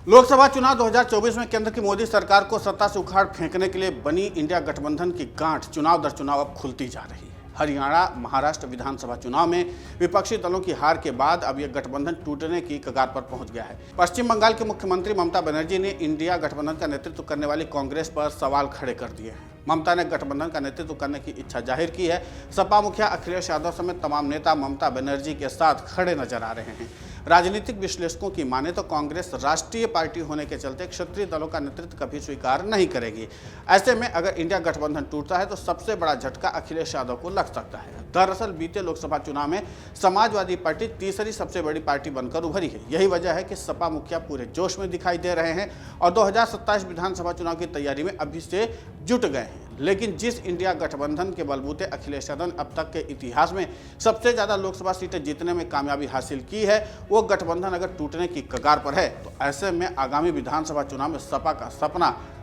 लोकसभा चुनाव 2024 में केंद्र की मोदी सरकार को सत्ता से उखाड़ फेंकने के लिए बनी इंडिया गठबंधन की गांठ चुनाव दर चुनाव अब खुलती जा रही है। हरियाणा, महाराष्ट्र विधानसभा चुनाव में विपक्षी दलों की हार के बाद अब यह गठबंधन टूटने की कगार पर पहुंच गया है। पश्चिम बंगाल के मुख्यमंत्री ममता बनर्जी ने इंडिया गठबंधन का नेतृत्व करने वाली कांग्रेस पर सवाल खड़े कर दिए हैं। ममता ने गठबंधन का नेतृत्व करने की इच्छा जाहिर की है। सपा मुखिया अखिलेश यादव समेत तमाम नेता ममता बनर्जी के साथ खड़े नजर आ रहे हैं। राजनीतिक विश्लेषकों की माने तो कांग्रेस राष्ट्रीय पार्टी होने के चलते क्षेत्रीय दलों का नेतृत्व कभी स्वीकार नहीं करेगी। ऐसे में अगर इंडिया गठबंधन टूटता है तो सबसे बड़ा झटका अखिलेश यादव को लग सकता है। दरअसल बीते लोकसभा चुनाव में समाजवादी पार्टी तीसरी सबसे बड़ी पार्टी बनकर उभरी है। यही वजह है कि सपा मुखिया पूरे जोश में दिखाई दे रहे हैं और 2027 विधानसभा चुनाव की तैयारी में अभी से जुट गए हैं। लेकिन जिस इंडिया गठबंधन के बलबूते अखिलेश यादव ने अब तक के इतिहास में सबसे ज्यादा लोकसभा सीटें जीतने में कामयाबी हासिल की है, वो गठबंधन अगर टूटने की कगार पर है तो ऐसे में आगामी विधानसभा चुनाव में सपा का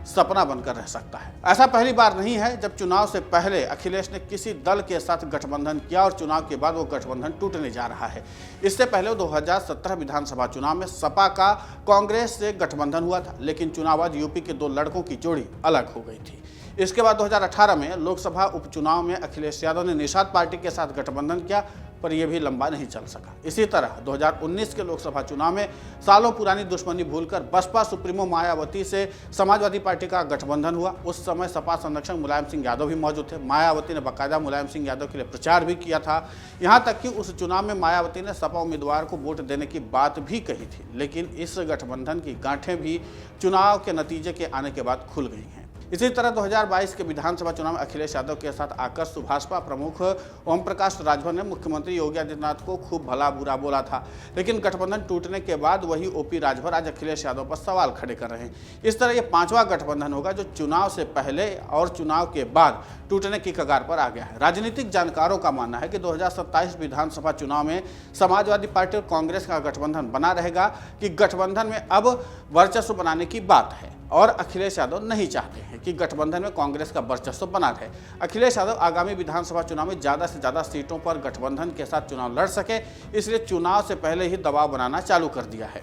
सपना बनकर रह सकता है। ऐसा पहली बार नहीं है जब चुनाव से पहले अखिलेश ने किसी दल के साथ गठबंधन किया और चुनाव के बाद वो गठबंधन टूटने जा रहा है। इससे पहले 2017 विधानसभा चुनाव में सपा का कांग्रेस से गठबंधन हुआ था, लेकिन चुनाव बाद यूपी के 2 लड़कों की जोड़ी अलग हो गई थी। इसके बाद 2018 में लोकसभा उपचुनाव में अखिलेश यादव ने निषाद पार्टी के साथ गठबंधन किया, पर यह भी लंबा नहीं चल सका। इसी तरह 2019 के लोकसभा चुनाव में सालों पुरानी दुश्मनी भूलकर बसपा सुप्रीमो मायावती से समाजवादी पार्टी का गठबंधन हुआ। उस समय सपा संरक्षक मुलायम सिंह यादव भी मौजूद थे। मायावती ने बाकायदा मुलायम सिंह यादव के लिए प्रचार भी किया था। यहाँ तक कि उस चुनाव में मायावती ने सपा उम्मीदवार को वोट देने की बात भी कही थी। लेकिन इस गठबंधन की गांठें भी चुनाव के नतीजे के आने के बाद खुल गई हैं। इसी तरह 2022 के विधानसभा चुनाव में अखिलेश यादव के साथ आकर सुभाषपा प्रमुख ओम प्रकाश राजभर ने मुख्यमंत्री योगी आदित्यनाथ को खूब भला बुरा बोला था। लेकिन गठबंधन टूटने के बाद वही ओपी राजभर आज अखिलेश यादव पर सवाल खड़े कर रहे हैं। इस तरह यह 5वां गठबंधन होगा जो चुनाव से पहले और चुनाव के बाद टूटने की कगार पर आ गया है। राजनीतिक जानकारों का मानना है कि 2027 विधानसभा चुनाव में समाजवादी पार्टी और कांग्रेस का गठबंधन बना रहेगा कि गठबंधन में अब वर्चस्व बनाने की बात है और अखिलेश यादव नहीं चाहते हैं कि गठबंधन में कांग्रेस का वर्चस्व बना रहे। अखिलेश यादव आगामी विधानसभा चुनाव में ज़्यादा से ज़्यादा सीटों पर गठबंधन के साथ चुनाव लड़ सके, इसलिए चुनाव से पहले ही दबाव बनाना चालू कर दिया है।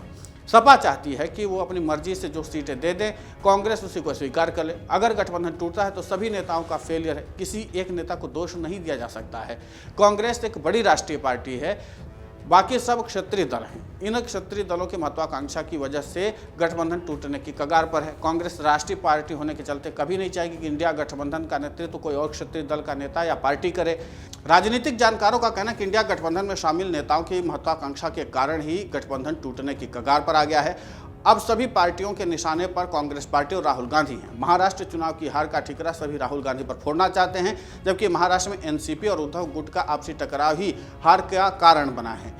सपा चाहती है कि वो अपनी मर्जी से जो सीटें दे दें, कांग्रेस उसी को स्वीकार कर ले। अगर गठबंधन टूटता है तो सभी नेताओं का फेलियर है, किसी एक नेता को दोष नहीं दिया जा सकता है। कांग्रेस एक बड़ी राष्ट्रीय पार्टी है, बाकी सब क्षेत्रीय दल हैं। इन क्षेत्रीय दलों की महत्वाकांक्षा की वजह से गठबंधन टूटने की कगार पर है। कांग्रेस राष्ट्रीय पार्टी होने के चलते कभी नहीं चाहेगी कि इंडिया गठबंधन का नेतृत्व कोई और क्षेत्रीय दल का नेता या पार्टी करे। राजनीतिक जानकारों का कहना है कि इंडिया गठबंधन में शामिल नेताओं की महत्वाकांक्षा के कारण ही गठबंधन टूटने की कगार पर आ गया है। अब सभी पार्टियों के निशाने पर कांग्रेस पार्टी और राहुल गांधी हैं। महाराष्ट्र चुनाव की हार का ठिकरा सभी राहुल गांधी पर फोड़ना चाहते हैं, जबकि महाराष्ट्र में एनसीपी और उद्धव गुट का आपसी टकराव ही हार का कारण बना है।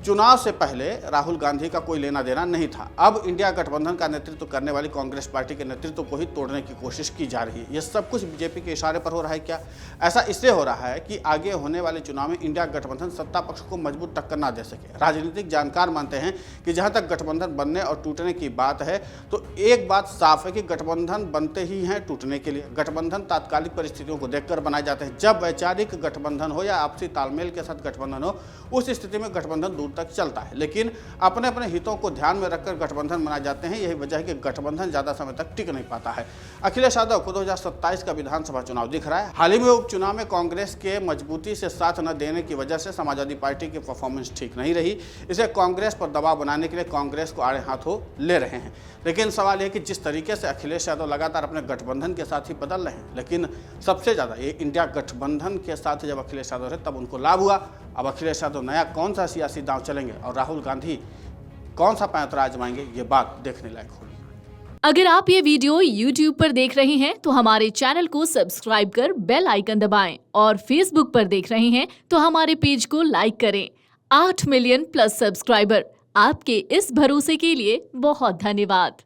चुनाव से पहले राहुल गांधी का कोई लेना देना नहीं था। अब इंडिया गठबंधन का नेतृत्व करने वाली कांग्रेस पार्टी के नेतृत्व को ही तोड़ने की कोशिश की जा रही है। यह सब कुछ बीजेपी के इशारे पर हो रहा है क्या? ऐसा इसलिए हो रहा है कि आगे होने वाले चुनाव में इंडिया गठबंधन सत्ता पक्ष को मजबूत टक्कर ना दे सके। राजनीतिक जानकार मानते हैं कि जहां तक गठबंधन बनने और टूटने की बात है तो एक बात साफ है कि गठबंधन बनते ही हैं टूटने के लिए। गठबंधन तात्कालिक परिस्थितियों को देखकर बनाए जाते हैं। जब वैचारिक गठबंधन हो या आपसी तालमेल के साथ गठबंधन हो, उस स्थिति में गठबंधन दूर तक चलता है। लेकिन अपने अपने हितों को ध्यान में रखकर गठबंधन बनाए जाते हैं। यही वजह है कि गठबंधन ज्यादा समय तक टिक नहीं पाता है। अखिलेश यादव को 2027 का विधानसभा चुनाव दिख रहा है। हाल ही में उपचुनाव में कांग्रेस के मजबूती से साथ न देने की वजह से समाजवादी पार्टी की परफॉर्मेंस ठीक नहीं रही। इसे कांग्रेस पर दबाव बनाने के लिए कांग्रेस को आड़े हाथों ले रहे हैं। लेकिन सवाल यह कि जिस तरीके से अखिलेश यादव लगातार अपने गठबंधन के साथ ही बदल रहे हैं, लेकिन सबसे ज्यादा ये इंडिया गठबंधन के साथ जब अखिलेश यादव रहे तब उनको लाभ हुआ। अब अखिलेश यादव नया कौन सा सियासी दांव चलेंगे और राहुल गांधी कौन सा पैंतरा आजमाएंगे, ये बात देखने लायक होगी। अगर आप ये वीडियो YouTube पर देख रहे हैं तो हमारे चैनल को सब्सक्राइब कर बेल आइकन दबाएं और Facebook पर देख रहे हैं तो हमारे पेज को लाइक करें। 8 मिलियन प्लस सब्सक्राइबर, आपके इस भरोसे के लिए बहुत धन्यवाद।